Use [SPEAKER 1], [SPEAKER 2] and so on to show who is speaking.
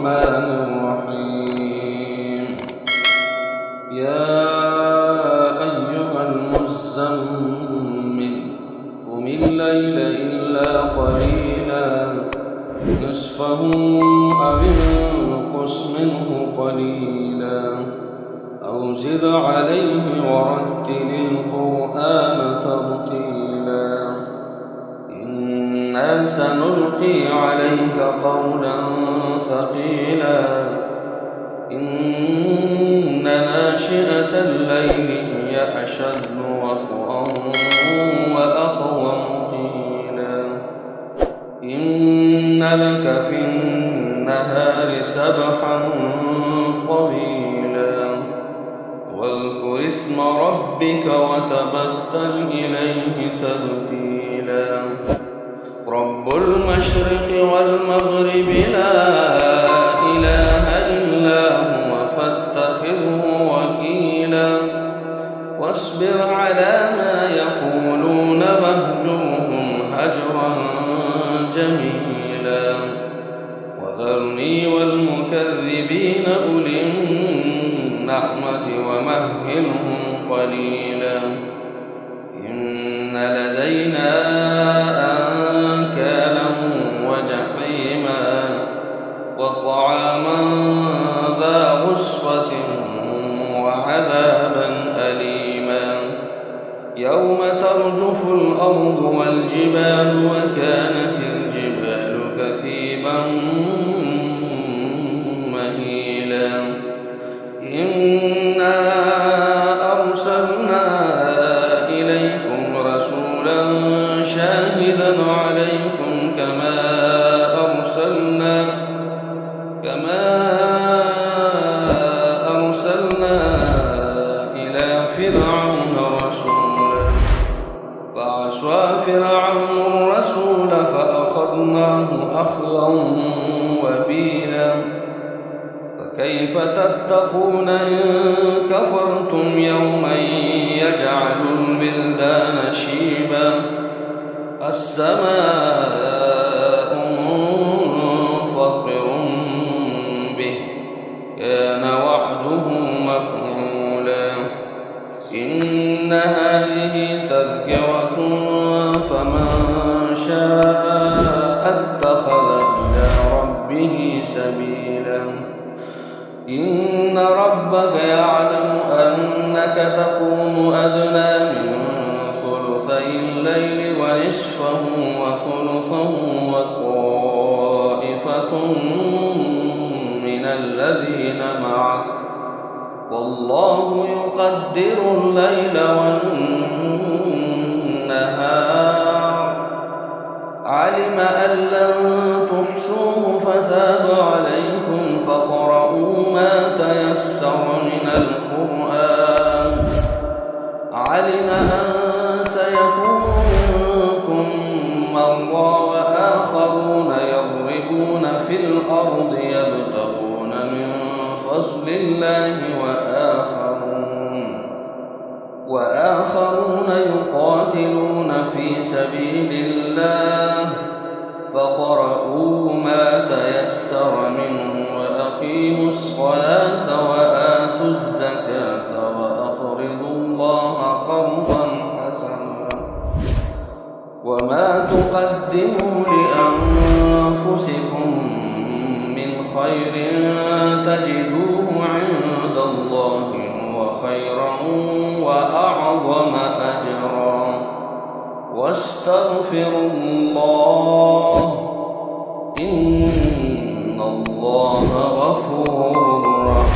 [SPEAKER 1] الرحمن الرحيم يا أيها المزمل قم الليل إلا قليلا نصفه أو انقص منه قليلا أو زد عليه ورتل القرآن ترتيلا إنا سنلقي عليك قولا ثقيلا إن ناشئة الليل هي أشد وطئا وأقوم قيلا إن لك في النهار سبحا طويلا واذكر اسم ربك وتبتل إليه تبتيلا رب المشرق والمغرب لا إله إلا هو فاتخذه وكيلا واصبر على ما يقولون واهجرهم هجرا جميلا وذرني والمكذبين أولي النعمة ومهلهم قليلا إن لدينا أنكالا وجحيما وطعاما ذا غصة وعذابا أليما يوم ترجف الأرض والجبال وكانت الجبال كثيبا مهيلا إنا أرسلنا إليكم رسولا شاهدا عليكم كما أرسلنا إلى فرعون رسولا فعصى فرعون الرسول فأخذناه أخذا وبيلا فكيف تتقون إن كفرتم يوما يجعل البلدان شيبا السماء منفطر به كان وعده مفعولا إن هذه تذكرة فمن شاء اتخذ إلى ربه سبيلا إن ربك يعلم أنك تقوم أدنى من ثلثي الليل ونصفه وثلثه وطائفة من الذين معك والله يقدر الليل والنهار علم أن لن تحصوه فتاب عليكم فاقرؤوا ما تيسر من القرآن علم أن سيكون منكم مرضى وآخرون يضربون في الأرض يبتغون من فضل الله وآخرون يقاتلون في سبيل الله فاقرؤوا ما تيسر منه وأقيموا الصلاة وآتوا الزكاة وأقرضوا الله قرضا حسنا وما تقدموا لأنفسكم من خير تجدوه عند الله هو خيرا وأعظم أجرا واستغفروا الله إن الله غفور رحيم